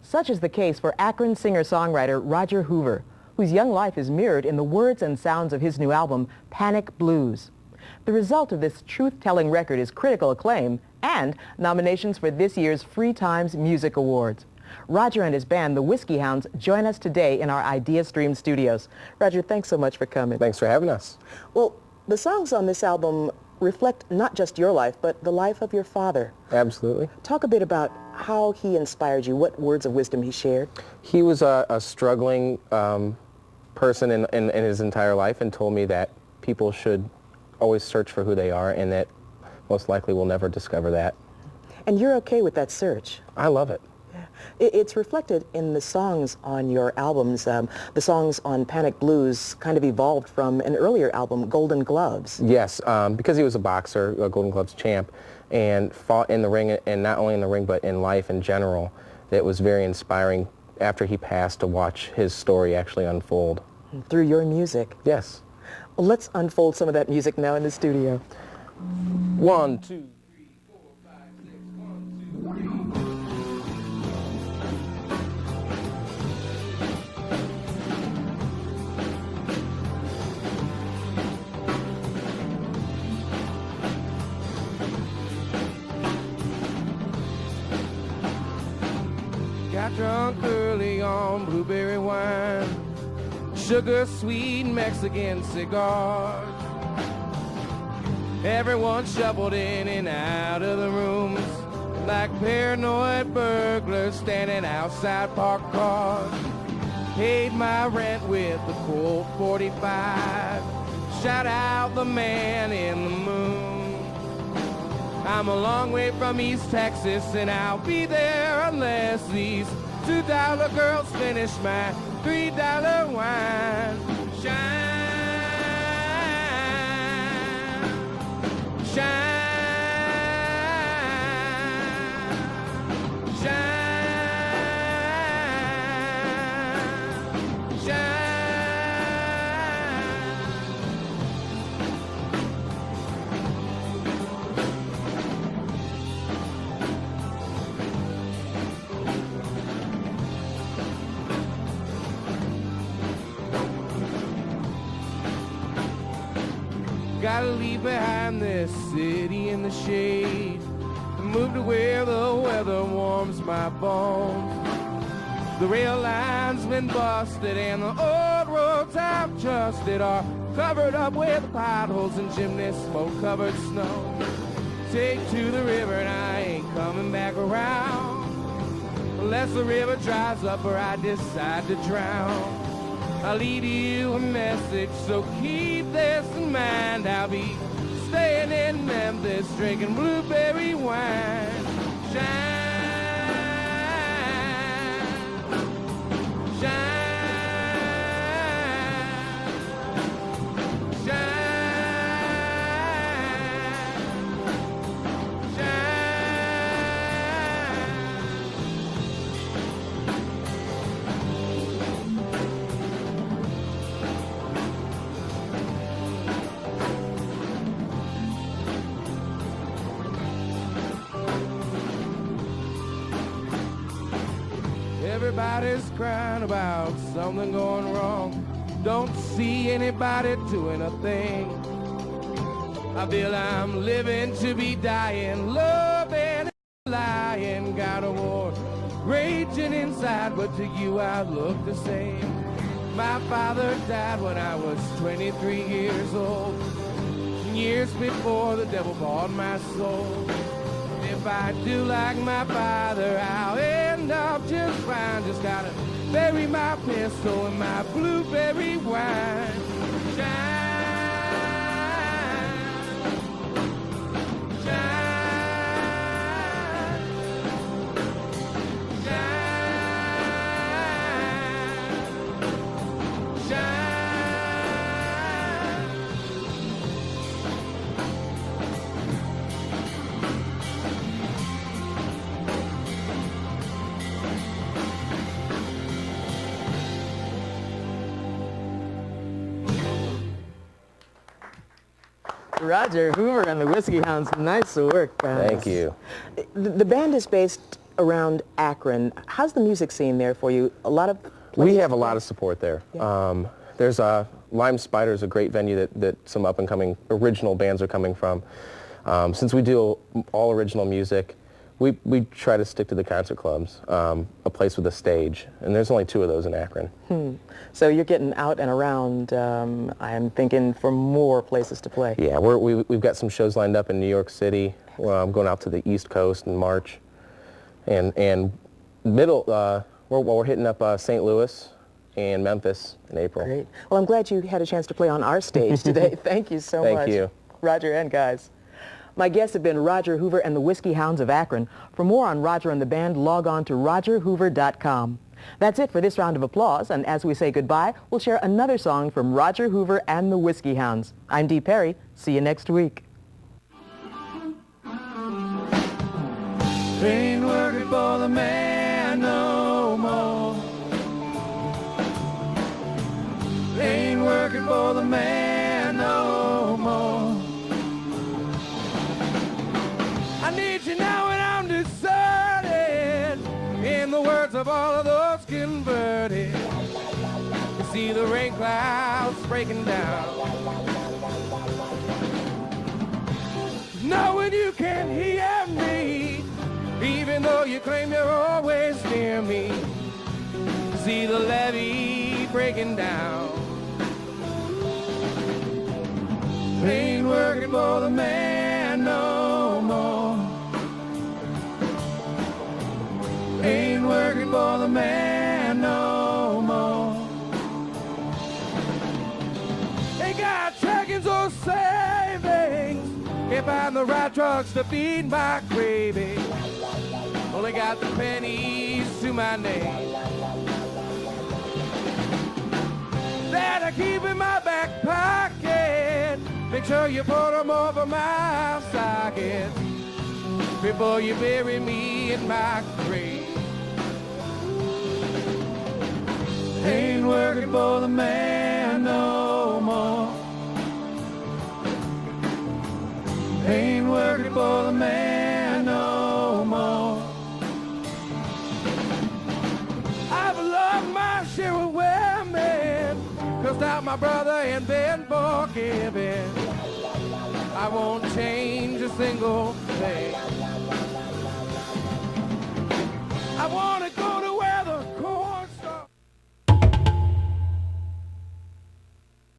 Such is the case for Akron singer-songwriter Roger Hoover, whose young life is mirrored in the words and sounds of his new album, Panic Blues. The result of this truth-telling record is critical acclaim and nominations for this year's Free Times Music Awards. Roger and his band, the Whiskeyhounds, join us today in our Ideastream studios. Roger, thanks so much for coming. Thanks for having us. Well, the songs on this album reflect not just your life, but the life of your father. Absolutely. Talk a bit about how he inspired you, what words of wisdom he shared. He was a struggling person in his entire life and told me that people should always search for who they are and that most likely we'll never discover that. And you're okay with that search? I love it. It's reflected in the songs on your albums. The songs on Panic Blues kind of evolved from an earlier album, Golden Gloves. Yes, because he was a boxer, a Golden Gloves champ, and fought in the ring, and not only in the ring, but in life in general. It was very inspiring after he passed to watch his story actually unfold. Through your music? Yes. Well, let's unfold some of that music now in the studio. 1, 2, 3, 4, 5, 6, 1, 2, 3. Got drunk early on blueberry wine, sugar-sweet Mexican cigars. Everyone shuffled in and out of the rooms like paranoid burglars standing outside parked cars. Paid my rent with the Colt 45. Shout out the man in the moon. I'm a long way from East Texas, and I'll be there unless these $2 girls finish my $3 wine. Shine, shine, shine, shine. Gotta leave behind this city in the shade and move to where the weather warms my bones. The rail line's been busted and the old roads I've trusted are covered up with potholes and chimney smoke-covered snow. Take to the river and I ain't coming back around unless the river dries up or I decide to drown. I'll leave you a message, so keep this in mind. I'll be staying in Memphis, drinking blueberry wine. Shine, shine, shine, shine. Everybody's crying about something going wrong. Don't see anybody doing a thing. I feel I'm living to be dying, loving and lying. Got a war raging inside, but to you I look the same. My father died when I was 23 years old. Years before the devil bought my soul. If I do like my father, I'll end up just fine. Just gotta bury my pistol in my blueberry wine. Shine, shine, shine, shine. Roger Hoover and the Whiskeyhounds, nice work, guys. Thank you. The band is based around Akron. How's the music scene there for you? A lot of We have a lot of support there. Yeah. There's Lime Spider is a great venue that some up-and-coming original bands are coming from. Since we do all original music, we try to stick to the concert clubs, a place with a stage, and there's only 2 of those in Akron. So you're getting out and around, I'm thinking, for more places to play. Yeah, we've got some shows lined up in New York City. I'm going out to the East Coast in March, and we're hitting up St. Louis and Memphis in April. Great. Well, I'm glad you had a chance to play on our stage today. Thank you so much. Thank you. Roger and guys. My guests have been Roger Hoover and the Whiskeyhounds of Akron. For more on Roger and the band, log on to rogerhoover.com. That's it for this round of applause, and as we say goodbye, we'll share another song from Roger Hoover and the Whiskeyhounds. I'm Dee Perry. See you next week. Ain't working for the man no more. Ain't working for the man no more. I need you now and I'm deserted. In the words of all of those converted, you see the rain clouds breaking down. Knowing you can't hear me, even though you claim you're always near me. See the levee breaking down. Ain't working for the man no more. Ain't working for the man no more. Ain't got check-ins or savings. Can't find the right drugs to feed my craving. Only got the pennies to my name that I keep in my back pocket. Make sure you put them over my socket before you bury me in my grave. Ain't working for the man no more. Ain't working for the man no more. I've loved my share of women, cursed out my brother and been forgiven. I won't change a single thing. I want to